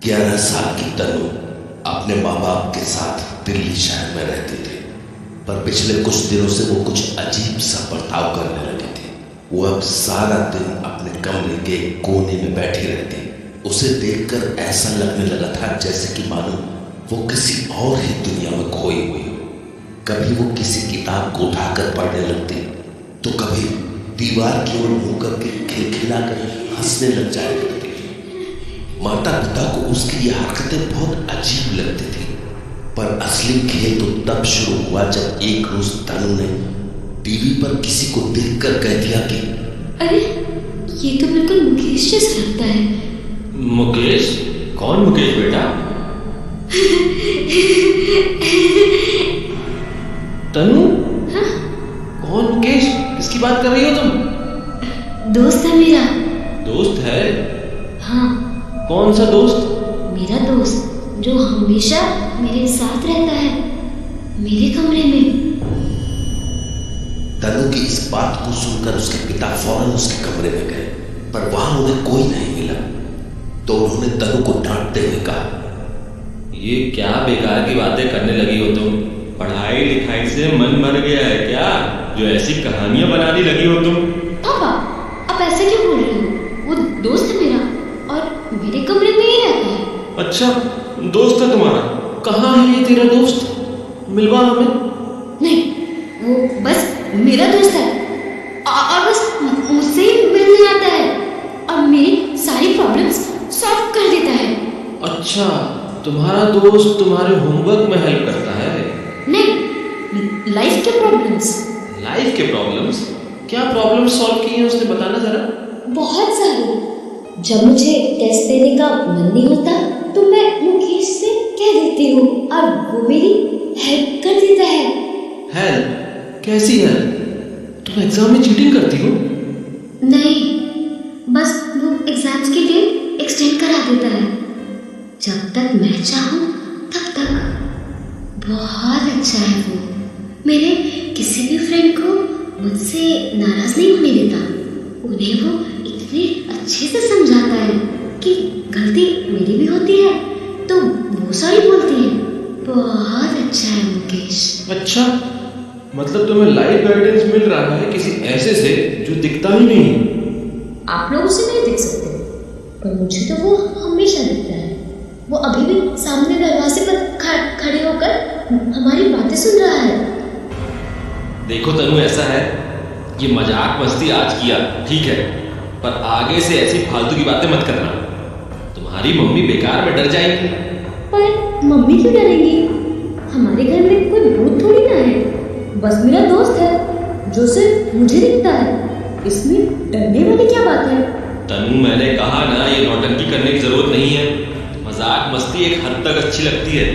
11 साल की तनु अपने माँ बाप के साथ दिल्ली शहर में रहती थी, पर पिछले कुछ दिनों से वो कुछ अजीब सा बर्ताव करने लगी थी। वो अब सारा दिन अपने कमरे के कोने में बैठी रहती। उसे देखकर ऐसा लगने लगा था जैसे कि मानो वो किसी और ही दुनिया में खोई हुई हो। कभी वो किसी किताब को उठाकर पढ़ने लगती, तो कभी दीवार की ओर मुंह करके खिलखिलाकर हंसने लग जाया करती। माता पिता को उसकी ये हरकतें बहुत अजीब लगती थी, पर असली खेल तो तब शुरू हुआ जब एक रोज तनु ने टीवी पर किसी को देखकर कह दिया कि अरे ये तो बिल्कुल मुकेश जैसा लगता है। मुकेश? कौन मुकेश बेटा? तनु? हाँ? कौन मुकेश? किसकी बात कर रही हो तुम? दोस्त है मेरा। दोस्त है? हाँ, कौन सा दोस्त? मेरा दोस्त जो हमेशा मेरे साथ रहता है, मेरे कमरे में। तनु की इस बात को सुनकर उसके पिता फौरन उसके कमरे में गए, पर वहां उन्हें कोई नहीं मिला। तो उन्होंने तनु को डांटते हुए कहा, ये क्या बेकार की बातें करने लगी हो तुम? पढ़ाई लिखाई से मन भर गया है क्या, जो ऐसी कहानियां बनाने लगी हो तुम? पापा, आप ऐसे क्यों बोल रहे हो? वो दोस्त है मेरा और मेरे कमरे में ही रहता है। अच्छा, दोस्त है तुम्हारा? कहाँ है ये तेरा दोस्त? मिलवा हमें। नहीं, वो बस मेरा दोस्त है और बस मुझसे ही मिलने आता है और मेरी सारी प्रॉब्लम्स सॉल्व कर देता है। अच्छा, तुम्हारा दोस्त तुम्हारे होमवर्क में हेल्प करता है? नहीं, लाइफ के प्रॉब्लम्स। लाइफ के प्रॉब्लम्स? क्या प्रॉब्लम्स सॉल्व की हैं उसने, बताना जरा। बहुत सारी। जब मुझे टेस्ट देने का मन नहीं होता तो मैं मुकेश से कह देती हूँ और वो मेरी हेल्प कर देता है। हेल्प? कैसी हेल्प? तुम एग्जाम में चीटिंग करती हो? नहीं, बस वो एग्जाम्स के लिए एक्सटेंड करा देता है जब तक मैं चाहूँ तब तक। बहुत अच्छा है वो। मेरे किसी भी फ्रेंड को मुझसे नाराज नहीं होने देता। उन्हें वो इतने अच्छे से समझाता है कि गलती मेरी भी होती है तो वो सॉरी बोलती है। बहुत अच्छा है मुकेश। अच्छा, मतलब तुम्हें लाइफ गाइडेंस मिल रहा है किसी ऐसे से जो दिखता ही नहीं? आप लोग उसे नहीं देख सकते, पर मुझे तो वो हमेशा दिखता है। वो अभी भी सामने दरवाजे पर खड़े होकर हमारी बातें सुन रहा है। देखो तनु, ऐसा है, ये मजाक मस्ती आज किया ठीक है, पर आगे से ऐसी फालतू की बातें मत करना। तुम्हारी मम्मी बेकार में डर जाएगी। पर मम्मी क्यों डरेंगी? हमारे घर में कोई भूत थोड़ी ना है, बस मेरा दोस्त है जो सिर्फ मुझे दिखता है। इसमें डरने वाली क्या बात है? तनु, मैंने कहा ना, ये नौटंकी करने की जरूरत नहीं है। मजाक मस्ती एक हद तक अच्छी लगती है।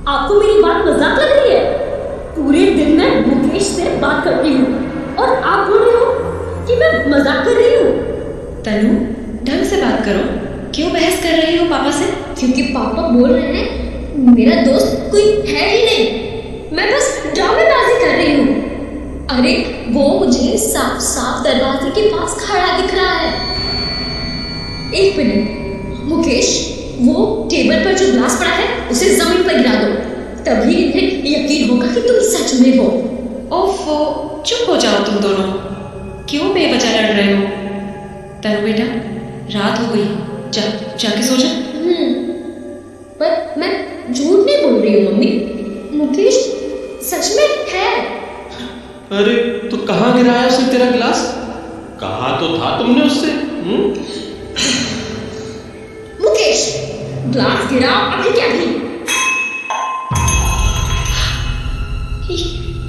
आपको मेरी बात मजाक लग रही है? पूरे दिन मैं मुकेश से बात करती हूँ और आप बोल रहे हो कि मैं मजाक कर रही हूँ। तनु, ढंग से बात करो। क्यों बहस कर रही हो पापा से? क्योंकि पापा बोल रहे हैं मेरा दोस्त कोई है ही नहीं, मैं बस ड्रामेबाजी कर रही हूँ। अरे वो मुझे साफ साफ दरवाजे के पास खड़ा दिख रहा है। एक मिनट मुकेश, वो टेबल पर जो ग्लास पड़ा है उसे जमीन पर गिरा दो, तभी इन्हें यकीन होगा कि तुम सच में हो। ओफो, चुप हो जाओ तुम दोनों। क्यों बेवजह लड़ रहे हो? तनु बेटा, रात हो गई, जाके सो जा। पर मैं झूठ नहीं बोल रही हूँ मम्मी, मुकेश सच में है। अरे तो कहाँ गिराया उसने तेरा गिलास? कहा तो था तुमने उससे। मुकेश, ग्लास गिरा अभी क्या भी।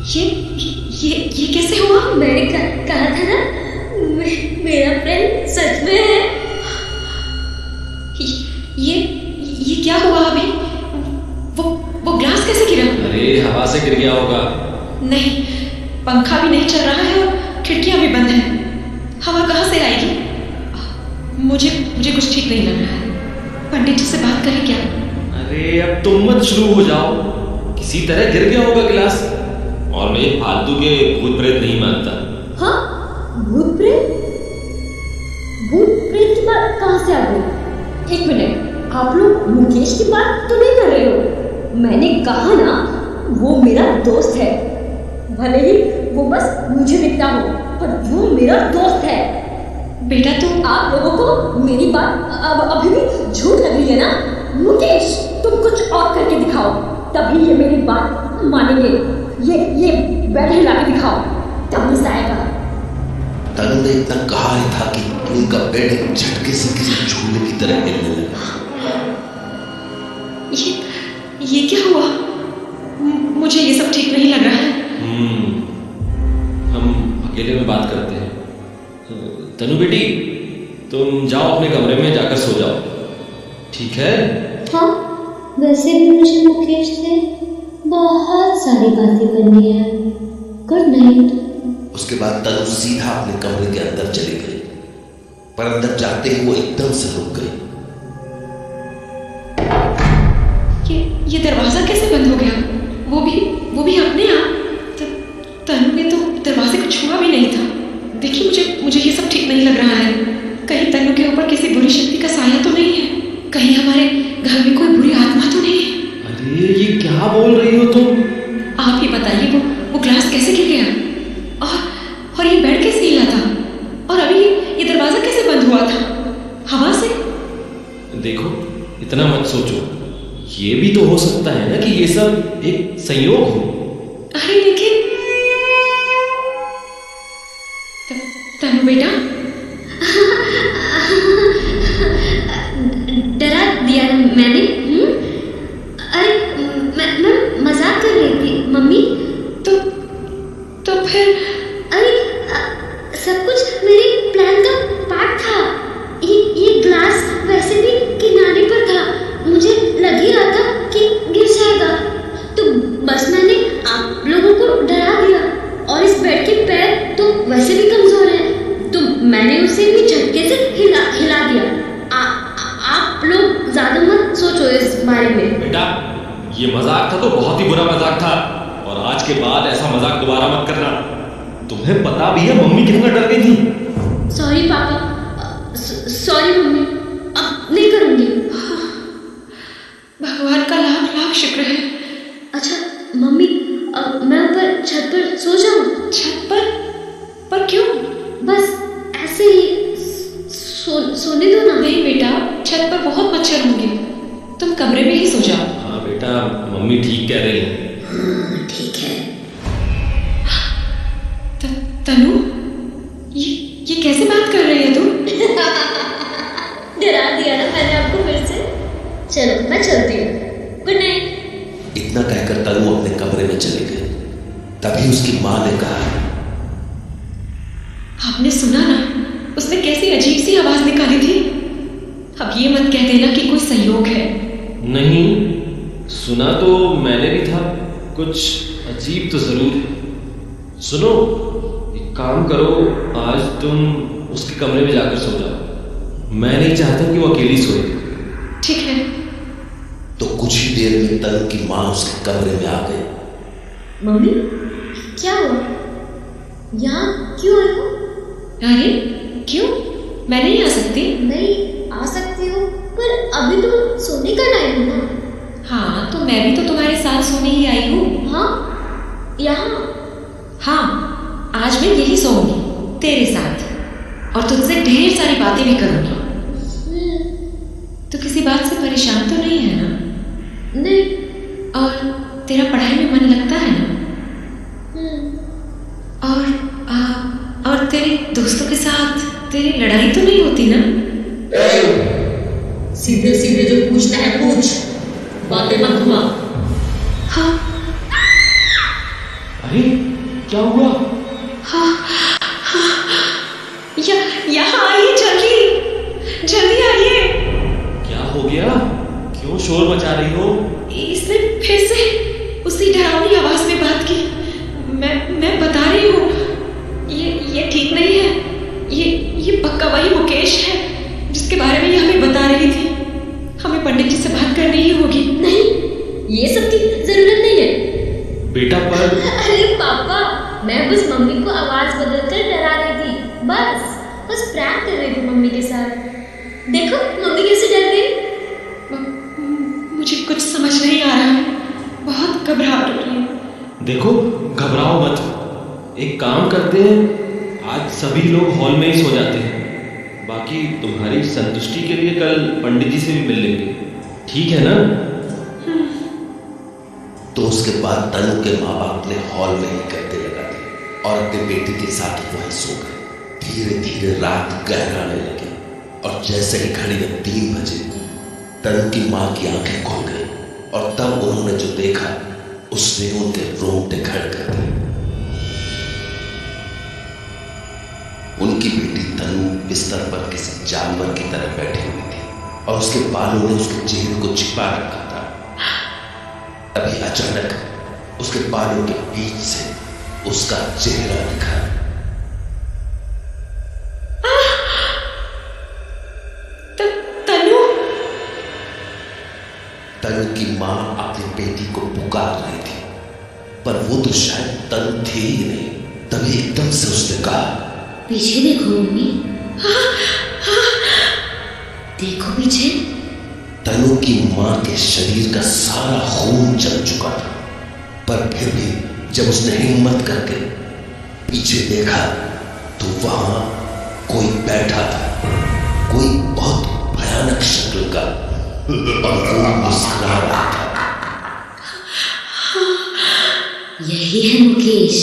ये कैसे हुआ? मैंने कहा था ना, मेरा फ्रेंड सच में है। ये क्या हुआ अभी? वो ग्लास कैसे गिरा? अरे हवा से गिर गया होगा। नहीं, पंखा भी नहीं चल रहा है और खिड़कियां भी बंद हैं। हवा कहाँ से आएगी? मुझे कुछ ठीक नहीं लग रहा है। पंडित जी से बात करें क्या? अरे अब तुम मत शुरू हो जाओ। किसी तरह गिर गया होगा गिलास, और मैं फालतू के भूत प्रेत नहीं मानता। हाँ, भूत प्रेत की बात कहाँ से आ गई? एक मिनट, आप लोग मुकेश की बात तो नहीं कर रहे हो? मैंने कहा ना, वो मेरा दोस्त है। भले ही वो बस मुझे दिखता हो, पर वो मेरा दोस्त है। बेटा तो आप लोगों को मेरी बात अब अभी भी झूठ लग रही है ना? मुकेश, तुम कुछ और करके दिखाओ, तभी ये मेरी बात मानेंगे। ये बेड हिला के दिखाओ, तब मजा आएगा। तनु ने इतना कहा ही था कि उनका बेड एक झटके से किसी झूले की तरह हिलने लगा। ये क्या हुआ? मुझे ये सब ठीक नहीं लग रहा है। हम अकेले में बात करते हैं। तनु बेटी, तुम जाओ अपने कमरे में जाकर सो जाओ, ठीक है? हाँ, वैसे भी मुझे मुकेश से बहुत सारी बातें करनी है। Good night. उसके बाद तनु सीधा अपने कमरे के अंदर चली गई, पर अंदर जाते ही वो एकदम से रुक गई। ये दरवाजा कैसे बंद हो गया? वो भी अपने आप? तनु ने तो दरवाजे को छुआ भी नहीं था। देखिए, मुझे ये सब ठीक नहीं लग रहा है। कहीं तनु के ऊपर किसी बुरी शक्ति का साया तो नहीं है? कहीं हमारे घर में कोई बुरी आत्मा तो नहीं है? अरे ये क्या बोल रही हो तुम? आप ही बताइए, वो ग्लास कैसे गिर गया? और ये बेड कैसे हिला था? और अभी ये दरवाजा कैसे बंद हुआ था? हवा से? देखो, इतना मत सोचो। ये भी तो हो सकता है ना कि ये सब एक संयोग हो। अरे लेकिन तनु बेटा, डरा दिया मैंने? अरे मैं मजाक कर रही थी मम्मी। तो फिर? अरे सब कुछ मेरे प्लान का पार्ट था। ये ग्लास वैसे भी किनारे पर था, मुझे लग ही रहा था कि गिर जाएगा, तो बस मैंने आप लोगों को डरा दिया। और इस बेड के पैर तो वैसे भी कमजोर हैं, तो मैंने उसे भी झटके से हिला दिया। आप लोग ज्यादा मत सोचो इस बारे में। बेटा, ये मजाक था तो बहुत ही बुरा मजाक था, और आज के बाद ऐसा मजाक दोबारा मत करना। तुम्हें पता भी है मम्मी कितना डर गई थी। सॉरी पापा, सॉरी मम्मी, अब नहीं करूंगी। भगवान का लाख लाख शुक्र है। अच्छा मम्मी, मैं ऊपर छत पर सो जाऊं? छत पर क्यों? बस ऐसे ही सोने दो ना। नहीं बेटा, छत पर बहुत मच्छर होंगे, तुम कमरे में ही सो जाओ। हाँ बेटा, मम्मी ठीक कह रही है। हाँ ठीक है। तनु, ये कैसे बात कर रही है तुम? डरा दिया ना मैंने आपको फिर से। चलो मैं चलती हूँ, गुड नाइट। इतना कहकर तनु अपने कमरे में चली गई। तभी उसकी माँ ने कहा, आपने सुना ना, उसने कैसी अजीब सी आवाज निकाली थी। अब ये मत कह देना कि कोई संयोग है। नहीं, सुना तो मैंने भी था, कुछ अजीब तो जरूर। सुनो, एक काम करो, आज तुम उसके कमरे में जाकर सो जाओ। मैं नहीं चाहता कि वो अकेली सोए। ठीक है। तो कुछ ही देर में तनु की माँ उसके कमरे में आ गई। मम्मी, क्या हुआ? यहाँ क्यों आई हो? अरे क्यों? मैं नहीं आ सकती? नहीं आ सकती हो, पर अभी तो सोने का टाइम है ना। हाँ, तो मैं भी तो तुम्हारे साथ सोने ही आई हूँ। हाँ, यहाँ? हाँ, आज मैं यही सोऊंगी तेरे साथ, और तुझसे ढेर सारी बातें भी करूंगी। तो किसी बात से परेशान तो नहीं है ना? नहीं। और तेरा पढ़ाई में मन लगता है ना? और तेरे दोस्तों के साथ तेरी लड़ाई तो नहीं होती ना? सीधे सीधे जो पूछना है पूछ, बातें मत घुमा। हाँ। अरे क्या हुआ? हाँ, यहाँ आइए, जल्दी आइए। क्या हो गया? क्यों शोर मचा रही हो? इसने फिर से उसी डरावनी आवाज में बात की। मैं बता रही हूँ, ये ठीक नहीं है। ये पक्का वही मुकेश है जिसके बारे में ये हमें बता रही थी। हमें पंडित जी से बात करनी ही होगी। नहीं, ये सब की जरूरत नहीं है बेटा। पर अरे पापा, मैं बस मम्मी को आवाज बदलकर डरा रही थी, बस प्रैंक कर रही थी मम्मी के साथ। देखो मम्मी कैसे डर गई। घबराहट हो रही है। देखो, घबराओ मत। एक काम करते हैं, आज सभी लोग हॉल में ही सो जाते हैं। बाकी तुम्हारी संतुष्टि के लिए कल पंडित जी से भी मिल लेंगे, ठीक है ना? तो उसके बाद तनु के माँ बाप ने हॉल में ही गद्दे लगा दिए और अपने बेटे के साथ वहीं सो गए। धीरे धीरे रात गहराने लगी और जैसे ही घड़ी में 3 बजे तनु की माँ की आंखें खुल गई और तब उन्होंने जो देखा उसने उनके रोंगटे खड़े कर दिए। उनकी बेटी तनु बिस्तर पर किसी जानवर की तरह बैठी हुई थी और उसके बालों ने उसके चेहरे को छिपा रखा था। अभी अचानक उसके बालों के बीच से उसका चेहरा दिखा। तनु तनु की मां अपनी बेटी को पुकार रही थी, पर वो तो शायद तनु थी ही नहीं। तभी एकदम से उसने कहा, पीछे देखो मम्मी। देखो पीछे। तनु की मां के शरीर का सारा खून जम चुका था, पर फिर भी जब उसने हिम्मत करके पीछे देखा तो वहां कोई बैठा था, कोई बहुत भयानक शक्ल का, और वो मुस्कुरा रहा था। यही है मुकेश।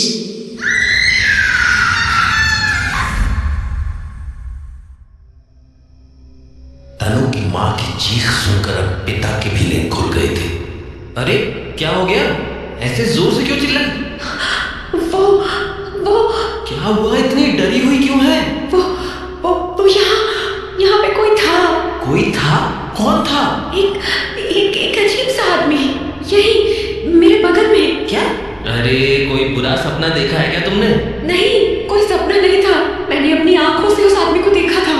तनु की मां की चीख सुनकर अब पिता की भी नींद खुल गई थी। अरे क्या हो गया? ऐसे जोर से क्यों चिल्लाई? वो क्या हुआ? इतनी डरी हुई क्यों है? वो यहाँ पे कोई था। कोई था? कौन था? एक अजीब सा आदमी, यही मेरे बगल में। क्या? अरे कोई बुरा सपना देखा है क्या तुमने? नहीं, कोई सपना नहीं था। मैंने अपनी आंखों से उस आदमी को देखा था।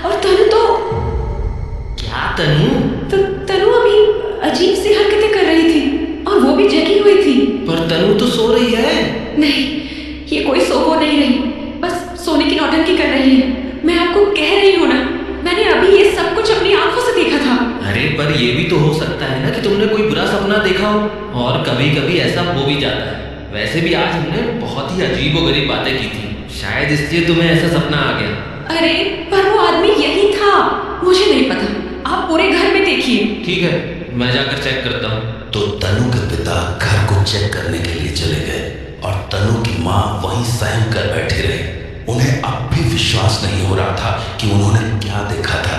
और तनु तो क्या? तनु अभी अजीब सी हरकतें कर रही थी और वो भी जगी हुई थी। पर तनु तो सो रही है। नहीं, ये कोई सो नहीं रही, बस सोने की नौटंकी कर रही है। मैं आपको कह रही हूँ ना, मैंने अभी ये सब कुछ अपनी आंखों से देखा था। अरे पर ये भी तो हो सकता है ना कि तुमने कोई बुरा सपना देखा हो, और कभी कभी ऐसा हो भी जाता है। वैसे भी आज हमने बहुत ही अजीबोगरीब बातें की थी, शायद इसलिए तुम्हें ऐसा सपना आ गया। अरे पर वो आदमी यही था, मुझे नहीं पता। आप पूरे घर में देखिए। ठीक है, मैं जाकर चेक करता हूँ। तो तनु के पिता घर को चेक करने के लिए चले गए और तनु की मां वहीं सहम कर बैठी रही। उन्हें अब भी विश्वास नहीं हो रहा था कि उन्होंने क्या देखा था।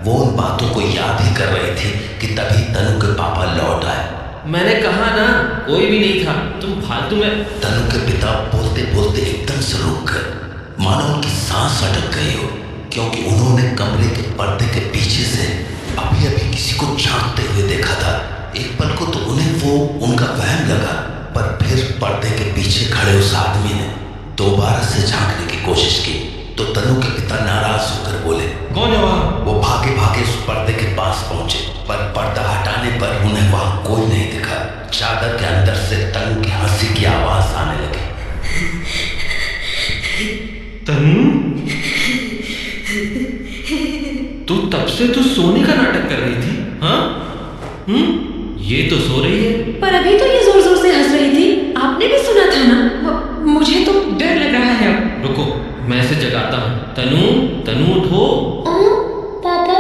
वो उन बातों को याद ही कर रही थी कि तभी तनु के पापा लौट आए। मैंने कहा ना, कोई भी नहीं था, तुम फालतू में। तनु के पिता बोलते बोलते एकदम से रुक गए, मानो उनकी सांस अटक गई हो, क्योंकि उन्होंने कमरे के पर्दे के पीछे से अभी अभी किसी को झांकते हुए देखा था। एक पल को तो उन्हें वो उनका वहम लगा, पर फिर पर्दे के पीछे खड़े उस आदमी ने दोबारा से झांकने की कोशिश की तो तनु के पिता नाराज होकर बोले, कौन है वहाँ? वो भागे भागे उस पर्दे के पास पहुंचे, पर पर्दा हटाने पर उन्हें वहां कोई नहीं दिखा। चादर के अंदर से तनु की हंसी की आवाज आने लगी। तनु, तू तब से तो सोने का नाटक कर रही थी, हाँ? ये तो सो रही है। पर अभी तो ये जोर जोर से हंस रही थी, आपने भी सुना था ना। मुझे तो डर लग रहा है अब। रुको, मैं इसे जगाता हूँ। तनु उठो। पापा,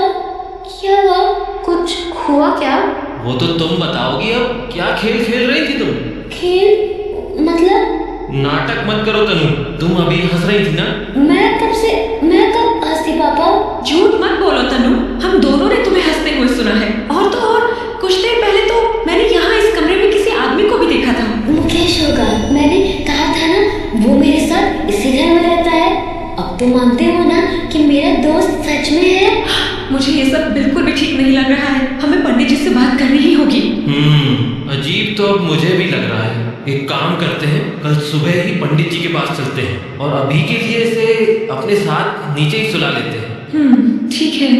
क्या हुआ? कुछ हुआ क्या? वो तो तुम बताओगी। अब क्या खेल खेल रही थी तुम? खेल मतलब? नाटक मत करो तनु, तुम अभी हंस रही थी ना। मैं कब हंसी पापा? झूठ मत बोलो तनु, हम दोनों ने तुम्हें हंसते हुए सुना है। और तो और कुछ देर पहले तो मैंने यहाँ इस कमरे में किसी आदमी को भी देखा था। मुकेश होगा, मैंने कहा था ना, वो मेरे साथ इसी घर में रहता है। अब तो मानते हो ना कि मेरा दोस्त सच में है? मुझे ये सब बिल्कुल भी ठीक नहीं लग रहा है। हमें पंडित जी से बात करनी ही होगी। अजीब तो अब मुझे भी लग रहा है। एक काम करते हैं, कल सुबह ही पंडित जी के पास चलते हैं और अभी के लिए इसे अपने साथ नीचे ही सुला लेते हैं। ठीक है।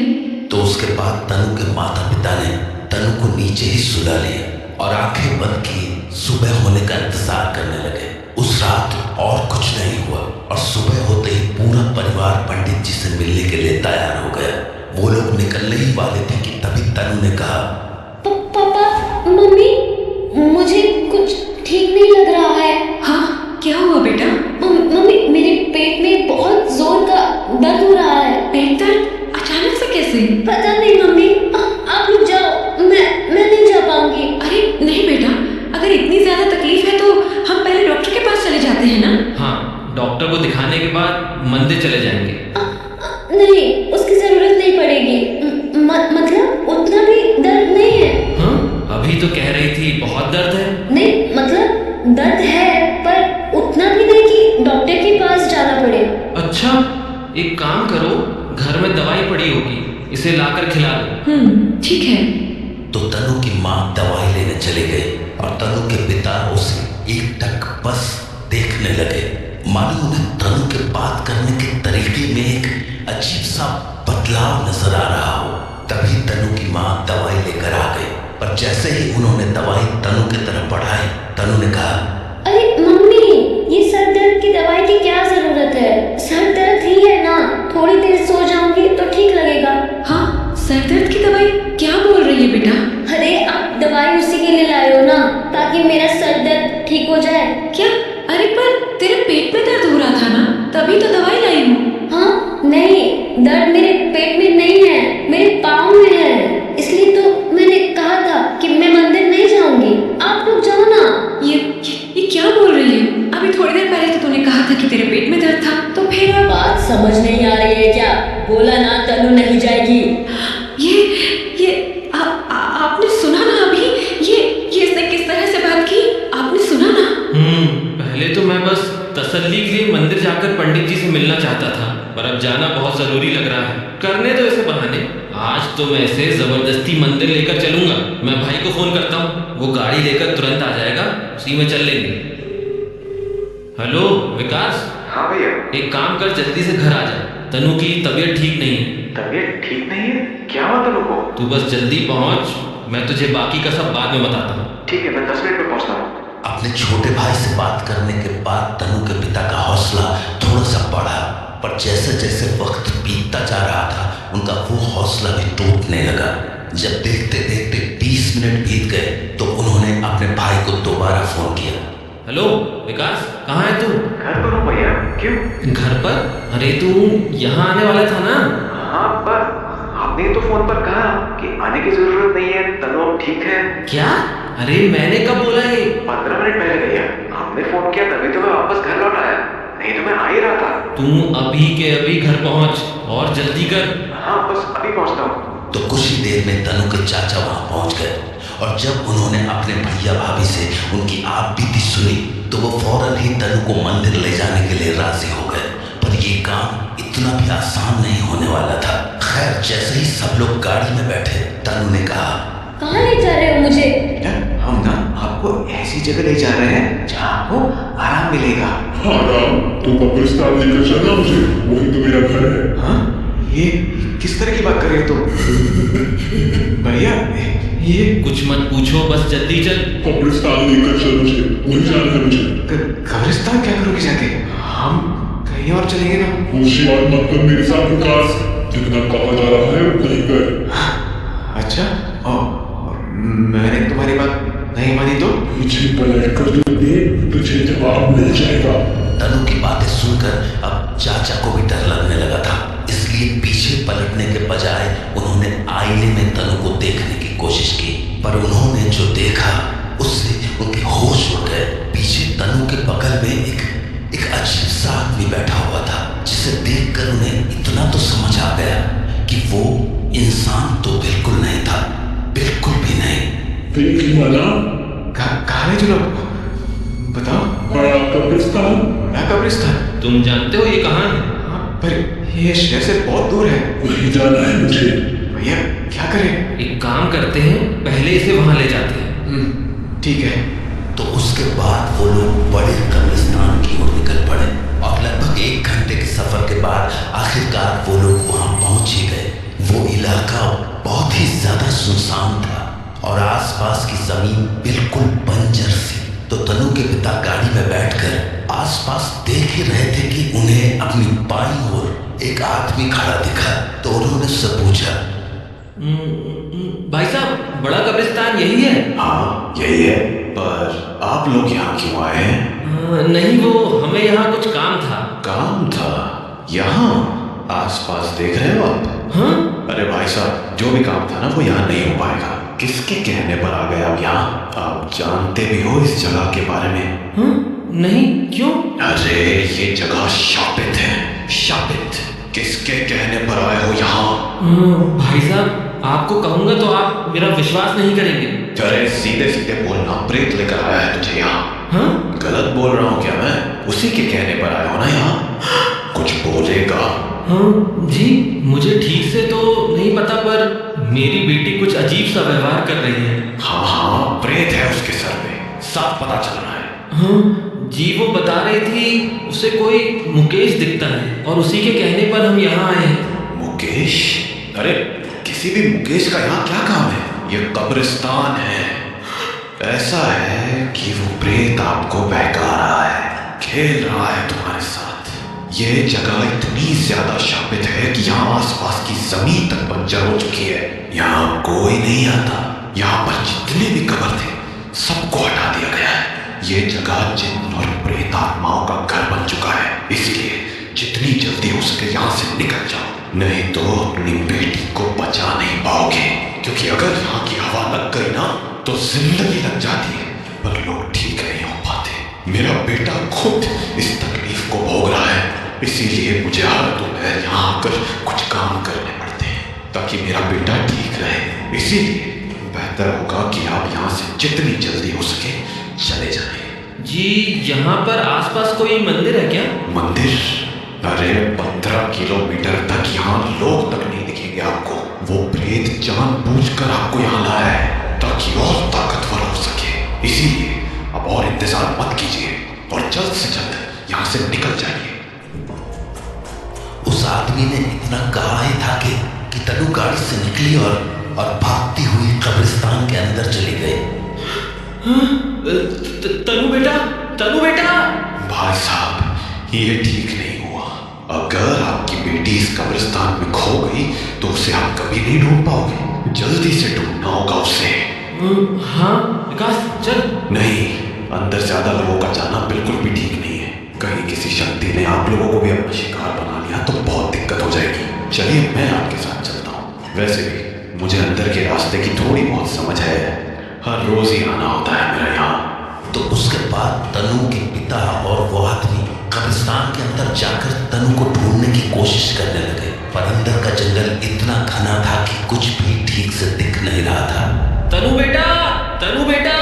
तो उसके बाद तनु के माता पिता ने तनु को नीचे ही सुला लिया और आंखें बंद की सुबह होने का इंतजार करने लगे। उस रात और कुछ नहीं हुआ और सुबह होते ही पूरा परिवार पंडित जी से मिलने के लिए तैयार हो गया। वो लोग निकलने ही वाले थे कि तभी तनु ने कहा, पापा, मम्मी, मुझे पता नहीं मम्मी, आप लोग जाओ, मैं नहीं जा पाऊंगी। अरे नहीं बेटा, अगर इतनी ज्यादा तकलीफ है तो हम पहले डॉक्टर के पास चले जाते हैं ना। हाँ, डॉक्टर को दिखाने के बाद मंदिर चले जाएंगे। नहीं, उसकी जरूरत नहीं पड़ेगी। मतलब उतना भी दर्द नहीं है। हाँ, अभी तो कह रही थी बहुत दर्द है। नहीं मतलब दर्द है, पर उतना भी नहीं कि डॉक्टर के पास जाना पड़े। अच्छा, एक काम करो, घर में दवाई पड़ी होगी, इसे लाकर खिला दो। ठीक है। तो तनु की माँ दवाई लेने चले गए और तनु के पिता उसे एकटक बस देखने लगे। मानो उन्हें तनु के बात करने के तरीके में एक अजीब सा बदलाव नजर आ रहा हो। तभी तनु की माँ दवाई लेकर आ गई, पर जैसे ही उन्होंने दवाई तनु की तरफ बढ़ाई, तनु ने कहा, अरे मम्मी, ये सर दर्द की दवाई की क्या जरूरत है? सर दर्द ही है ना, थोड़ी देर सो जाऊंगी तो ठीक लगेगा। हाँ, सर दर्द की दवाई? क्या बोल रही है बेटा? अरे आप दवाई उसी के लिए लाए हो ना, ताकि मेरा सर दर्द ठीक हो जाए। क्या? अरे पर तेरे पेट में दर्द हो रहा था ना, तभी तो दवाई लाई हूँ। हाँ नहीं, दर्द मेरे पेट में नहीं है, मेरे पाँव में है। इसलिए तो मैंने कहा था कि मैं मंदिर नहीं जाऊंगी, आप लोग जाओ ना। ये क्या बोल रही है? अभी थोड़ी देर पहले तो तूने कहा था कि तेरे पेट में दर्द था, तो फिर अब बात समझ नहीं आ रही है क्या? बोला ना तनु नहीं जाएगी। ये आपने सुना ना अभी? ये इसने किस तरह से बात की? आपने सुना ना? पहले तो मैं बस तसल्ली के लिए मंदिर जाकर पंडित जी से मिलना चाहता था, पर अब जाना बहुत जरूरी लग रहा है। करने दो ऐसे बहाने। आज तो मैं इसे जबरदस्ती मंदिर लेकर चलूंगा। मैं भाई को फोन करता हूँ, वो गाड़ी लेकर तुरंत आ जाएगा, उसी में चल लेंगे। हेलो विकास। हाँ भैया। एक काम कर, जल्दी से घर आ जा, तनु की तबीयत ठीक नहीं है। तबीयत ठीक नहीं है? क्या हुआ तनु को? तू बस जल्दी पहुंच, मैं तुझे बाकी का सब बाद में बताता हूँ। ठीक है, मैं 10 मिनट में पहुंचता हूँ। अपने छोटे भाई से बात करने के बाद तनु के पिता का हौसला थोड़ा सा बढ़ा, पर जैसे जैसे वक्त बीतता जा रहा था, उनका वो हौसला भी टूटने लगा। जब देखते देखते 20 मिनट बीत गए तो उन्होंने अपने भाई को दोबारा फोन किया। हेलो विकास, कहाँ है तू? घर पर हूँ भैया। क्यों? घर पर? अरे तू यहाँ आने वाला था ना? हाँ, पर आपने तो फोन पर कहा कि आने की जरूरत नहीं है, तनु अब ठीक है। क्या? अरे मैंने कब बोला है? 15 मिनट पहले भैया, आपने फोन किया तभी तो मैं वापस घर लौट आया, नहीं तो मैं आ ही रहा था। तू अभी के अभी घर पहुंच और जल्दी कर। हाँ, बस अभी पहुंचता हूँ। तो कुछ ही देर में तनु के चाचा वहां पहुंच गए और जब उन्होंने अपने भैया भाभी से उनकी आप बीती सुनी तो वो फौरन ही तनु को मंदिर ले जाने के लिए राजी हो गए। पर ये काम इतना भी आसान नहीं होने वाला था। खैर, जैसे ही सब लोग गाड़ी में बैठे, तनु ने कहा, कहाँ ले जा रहे हो मुझे? हम ना आपको ऐसी जगह ले जा रहे हैं जहाँ आपको आराम मिलेगा। आराम? तो कब्रिस्तान लेकर चलना मुझे, वही तो मेरा घर है। हाँ, ये किस तरह की बात कर रहे हो तुम? भैया ये कुछ मत पूछो, बस जल्दी चल। कब्रिस्तान लेकर चल मुझे, वही जाना है मुझे। कब्रिस्तान क्या करोगे जाके? हम कहीं और चलेंगे ना। मुझे बात मत कर मेरे साथ विकास, जितना कहा जा रहा है उतना ही कर। अच्छा, मैंने तुम्हारी बात नहीं मानी तो? पीछे पलट कर जो दे तुझे जवाब मिल जाएगा। तनु की बातें सुनकर अब चाचा को भी डर लगने लगा था, इसलिए पीछे पलटने के बजाय उन्होंने आईने में तनु को देखने की कोशिश की, पर उन्होंने जो देखा उससे उनके होश उड़ गए। पीछे तनु के बगल में एक अजीब सा आदमी बैठा हुआ था, जिसे देखकर उन्हें इतना तो समझ आ गया कि वो इंसान तो बिल्कुल नहीं था, बिल्कुल भी नहीं। देख लिया ना? कहाँ है जो लोग? बताओ। बड़ा कब्रिस्तान। बड़ा कब्रिस्तान? तुम जानते हो ये कहाँ है? हाँ, पर ये शहर से बहुत दूर है। वही जाना है मुझे। भैया क्या करें? एक काम करते हैं, पहले इसे वहां ले जाते हैं। ठीक है। तो उसके बाद वो लोग बड़े कब्रिस्तान की ओर निकल पड़े और लगभग 1 घंटे के सफर के बाद आखिरकार वो लोग वहां पहुंच ही गए। वो इलाका बहुत ही ज्यादा सुनसान था और आसपास की जमीन बिल्कुल बंजर सी। तो तनु के पिता गाड़ी में बैठकर आसपास देख ही रहे थे कि उन्हें अपनी बाईं ओर एक आदमी खड़ा दिखा। तो उन्होंने उससे पूछा, भाई साहब, बड़ा कब्रिस्तान यही है? हाँ यही है, पर आप लोग यहाँ क्यों आए हैं? नहीं, वो हमें यहाँ कुछ काम था। काम था? यहाँ आसपास देख रहे हो आप? हाँ? अरे भाई साहब, जो भी काम था ना वो यहाँ नहीं हो पाएगा। किसके कहने पर आ गए आप यहाँ? आप जानते भी हो इस जगह के बारे में? नहीं, क्यों? अरे ये जगह शापित है, शापित। किसके कहने पर आए हो यहाँ? भाई साहब, आपको कहूंगा तो आप मेरा विश्वास नहीं करेंगे। अरे सीधे सीधे बोलना, प्रेत लेकर आया है तुझे यहाँ? हाँ? गलत बोल रहा हूँ क्या मैं? उसी के कहने पर आए हो ना यहाँ? कुछ बोलेगा? हाँ जी, मुझे ठीक से तो नहीं पता, पर मेरी बेटी कुछ अजीब सा व्यवहार कर रही है। हाँ हाँ, प्रेत है उसके सर में, साफ पता चल रहा है। हाँ जी, वो बता रही थी उसे कोई मुकेश दिखता है और उसी के कहने पर हम यहाँ आए हैं। मुकेश? अरे किसी भी मुकेश का यहाँ क्या काम है? ये कब्रिस्तान है। ऐसा है कि वो प्रेत आपको बहका रहा है, खेल रहा है तुम्हारे साथ। ये जगह इतनी ज्यादा शापित है कि यहाँ आसपास की जमीन तक बंजर हो चुकी है। यहाँ कोई नहीं आता। यहाँ पर जितने भी कब्र थे सबको हटा दिया गया है। ये जगह जिन और प्रेत आत्माओं का घर बन चुका है, इसलिए जितनी जल्दी हो सके यहाँ से निकल जाओ, नहीं तो अपनी बेटी को बचा नहीं पाओगे। क्योंकि अगर यहाँ की हवा लग गई ना तो जिंदगी लग जाती है, पर लोग ठीक नहीं हो पाते। मेरा बेटा खुद इस तकलीफ को भोग रहा है, इसीलिए मुझे हर दोपहर यहाँ आकर कुछ काम करने पड़ते हैं ताकि मेरा बेटा ठीक रहे। इसीलिए बेहतर होगा कि आप यहाँ से जितनी जल्दी हो सके चले जाएं। जी, यहाँ पर आसपास कोई मंदिर है क्या? मंदिर? अरे 15 किलोमीटर तक यहाँ लोग तक नहीं दिखेंगे आपको। वो प्रेत जानबूझकर आपको यहाँ लाया है ताकि और ताकतवर हो सके। इसीलिए अब और इंतजार मत कीजिए और जल्द से जल्द यहाँ से निकल जाइए। उस आदमी ने इतना कहा ही था कि तनु गाड़ी से निकली और भागती हुई कब्रिस्तान के अंदर चली गई। तनु बेटा, तनु बेटा! भाई साहब, ये ठीक नहीं हुआ। अगर आपकी बेटी इस कब्रिस्तान में खो गई तो उसे आप कभी नहीं ढूंढ पाओगे। जल्दी से ढूंढना होगा उसे। हाँ विकास, चल। नहीं, अंदर ज्यादा लोगों का जाना बिल्कुल भी ठीक नहीं है। कहीं किसी शक्ति ने आप लोगों को भी अपना शिकार बना लिया तो बहुत दिक्कत हो जाएगी। चलिए मैं आपके साथ चलता हूँ। वैसे भी मुझे अंदर के रास्ते की थोड़ी बहुत समझ है, हर रोज ही आना होता है मेरा यहाँ। तो उसके बाद तनु के पिता और वो आदमी कब्रिस्तान के अंदर जाकर तनु को ढूंढने की कोशिश करने लगे, पर अंदर का जंगल इतना घना था कि कुछ भी ठीक से दिख नहीं रहा था। तनु बेटा, तनु बेटा!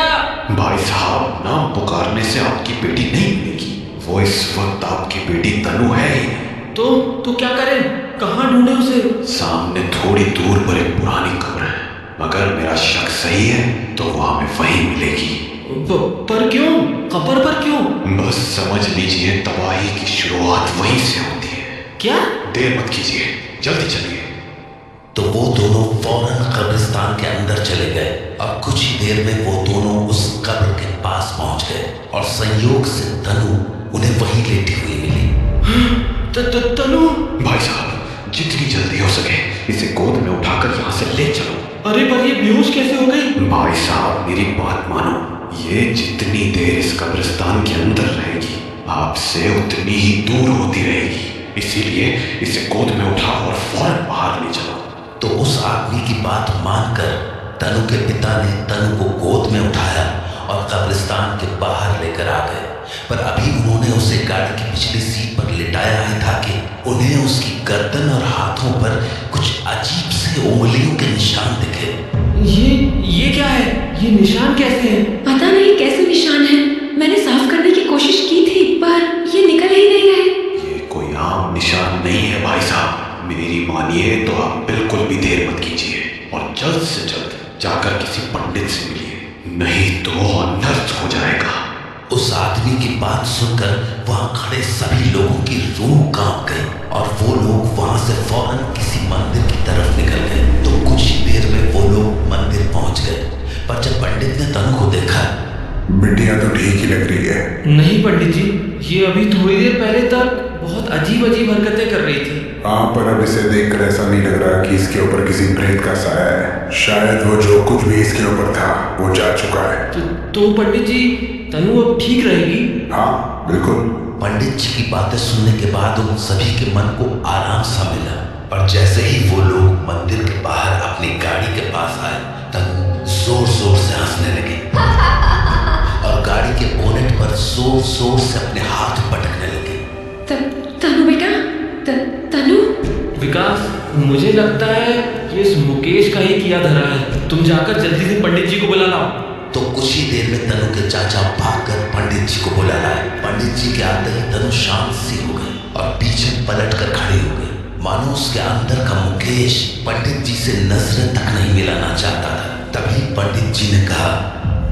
भाई साहब, नाम पुकारने से आपकी बेटी नहीं मिलेगी। वो इस वक्त आपकी बेटी तनु है ही नहीं। तो क्या करें? कहाँ ढूंढे उसे? सामने थोड़ी दूर पर एक पुरानी कब्र है। अगर मेरा शक सही है तो वो हमें वहीं मिलेगी। पर क्यों? कब्र पर क्यों? बस समझ लीजिए, तबाही की शुरुआत वहीं से होती है। क्या? देर मत कीजिए, जल्दी चलिए। तो वो दोनों फौरन कब्रिस्तान के अंदर चले गए और कुछ ही देर में वो दोनों उस कब्र के पास पहुंच गए और संयोग से तनु उन्हें वहीं लेटी हुई मिली। तनु! भाई साहब, जितनी जल्दी हो सके इसे गोद में उठाकर यहाँ से ले चलो। अरे पर ये बेहोश कैसे हो गई? भाई साहब, मेरी बात मानो। ये जितनी देर इस कब्रिस्तान के अंदर रहेगी आपसे उतनी ही दूर होती रहेगी। इसीलिए इसे गोद में उठाओ और फौरन बाहर ले चलो। तो उस आदमी की बात मानकर तनु के पिता ने तनु को गोद में उठाया और कब्रिस्तान के बाहर लेकर आ गए। पर अभी उन्होंने उसे गाड़ी की पिछली सीट पर लिटाया ही था कि उन्हें उसकी गर्दन और हाथों पर कुछ अजीब से उंगलियों के निशान दिखे। ये क्या है? ये निशान कैसे हैं? पता नहीं कैसे निशान है। मैंने साफ करने की कोशिश की थी पर ये निकल ही नहीं रहे। ये कोई आम निशान नहीं है भाई साहब। मेरी मानिए तो आप बिल्कुल भी देर मत कीजिए और जल्द से जल्द जाकर किसी पंडित से मिलिए, नहीं तो अनर्थ हो जाएगा। उस आदमी की बात सुनकर वहां खड़े सभी लोगों की रूह कांप गई और वो लोग वहां से फौरन किसी मंदिर की तरफ निकल गए। तो कुछ ही देर में वो लोग मंदिर पहुंच गए, पर जब पंडित ने तनु को देखा, बिटिया तो ठीक ही लग रही है। नहीं पंडित जी, ये अभी थोड़ी देर पहले तक बहुत अजीब अजीब हरकतें कर रही थी। हाँ, पर अब इसे देखकर ऐसा नहीं लग रहा कि इसके ऊपर किसी प्रेत का साया है। शायद वो जो कुछ भी इसके ऊपर था वो जा चुका है। तो पंडित जी, तनु अब ठीक रहेगी? हाँ बिल्कुल। पंडित जी की बातें सुनने के बाद उन सभी के मन को आराम सा मिला। पर जैसे ही वो लोग मंदिर के बाहर मुझे लगता है कि इस मुकेश का ही किया धरा है। तुम जाकर जल्दी से पंडित जी को बुला लाओ। तो कुछ ही देर में तनु के चाचा भागकर पंडित जी को बुला लाए। पंडित जी के आते ही तनु शांत सी हो गई और पीछे पलट कर खड़ी हो गई, मानो उसके अंदर का मुकेश पंडित जी से नजरें तक नहीं मिलाना चाहता था। तभी पंडित जी ने कहा,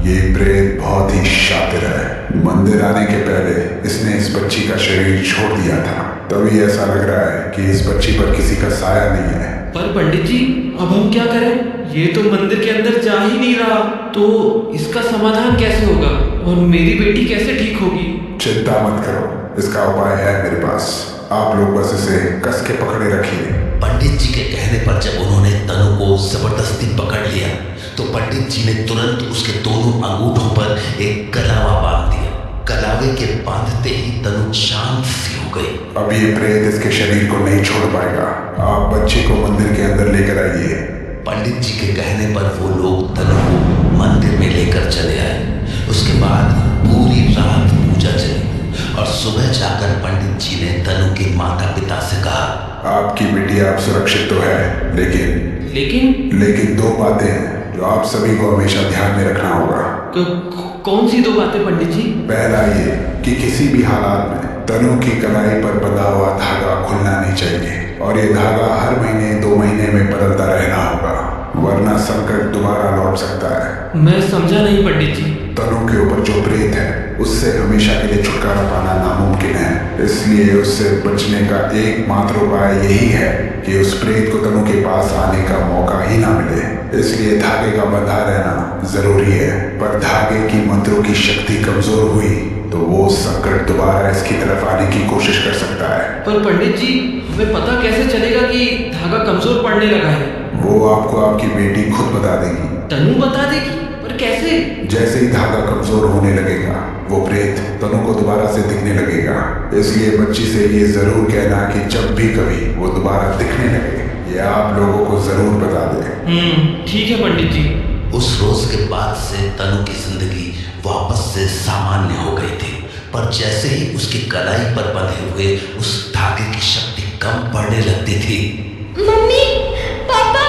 ये प्रेत बहुत ही शातिर है। मंदिर आने के पहले इसने इस बच्ची का शरीर छोड़ दिया था, तभी ऐसा लग रहा है कि इस बच्ची पर किसी का साया नहीं है। पर पंडित जी, अब हम क्या करें? ये तो मंदिर के अंदर जा ही नहीं रहा, तो इसका समाधान कैसे होगा और मेरी बेटी कैसे ठीक होगी? चिंता मत करो, इसका उपाय है मेरे पास। आप लोग बस इसे कस के पकड़े रखिए। पंडित जी के कहने पर जब उन्होंने तनु को जबरदस्ती पकड़ लिया तो पंडित जी ने तुरंत उसके दोनों अंगूठों पर एक कलावा बांध दिया। कलावे के बांधते ही तनु शांत सी हो गई। अब ये प्रेत इसके शरीर को नहीं छोड़ पाएगा। आप बच्चे को मंदिर के अंदर लेकर आइए। पंडित जी के कहने पर वो लोग तनु को मंदिर में लेकर चले आए। उसके बाद पूरी रात पूजा चली और सुबह जाकर पंडित जी ने तनु के माता पिता से कहा, आपकी बेटी आप सुरक्षित तो है, लेकिन दो बातें हैं जो आप सभी को हमेशा ध्यान में रखना होगा। कौन सी दो बातें पंडित जी? पहला ये कि किसी भी हालात में तनु की कलाई पर बंधा हुआ धागा खुलना नहीं चाहिए और ये धागा हर महीने 2 महीने में बदलता रहना होगा, वरना संकट दोबारा लौट सकता है। मैं समझा नहीं पंडित जी। तनु के ऊपर जो प्रेत है उससे हमेशा के लिए छुटकारा पाना नामुमकिन है, इसलिए उससे बचने का एकमात्र उपाय यही है कि उस प्रेत को तनु के पास आने का मौका ही ना मिले। इसलिए धागे का बंधा रहना जरूरी है, पर धागे की मंत्रों की शक्ति कमजोर हुई तो वो संकट दोबारा इसकी तरफ आने की कोशिश कर सकता है। पर पंडित जी, हमें पता कैसे चलेगा कि धागा कमजोर पड़ने लगा है? वो आपको आपकी बेटी खुद बता देगी। तनु बता देगी? पर कैसे? जैसे ही धागा कमजोर होने लगेगा वो प्रेत तनु को दोबारा से दिखने लगेगा। इसलिए बच्ची से ये जरूर कहना कि जब भी कभी वो दोबारा दिखने लगे ये आप लोगों को जरूर बता दे। ठीक है पंडित जी। उस रोज के बाद से तनु की जिंदगी वापस से सामान्य हो गई थी, पर जैसे ही उसकी कलाई पर बंधे हुए उस धागे की शक्ति कम पड़ने लगती थी। मम्मी, पापा।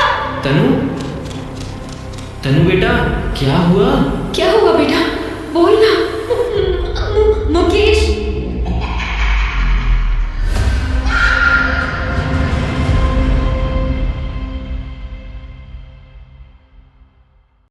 तनु बेटा, क्या हुआ? क्या हुआ बेटा? बोल ना।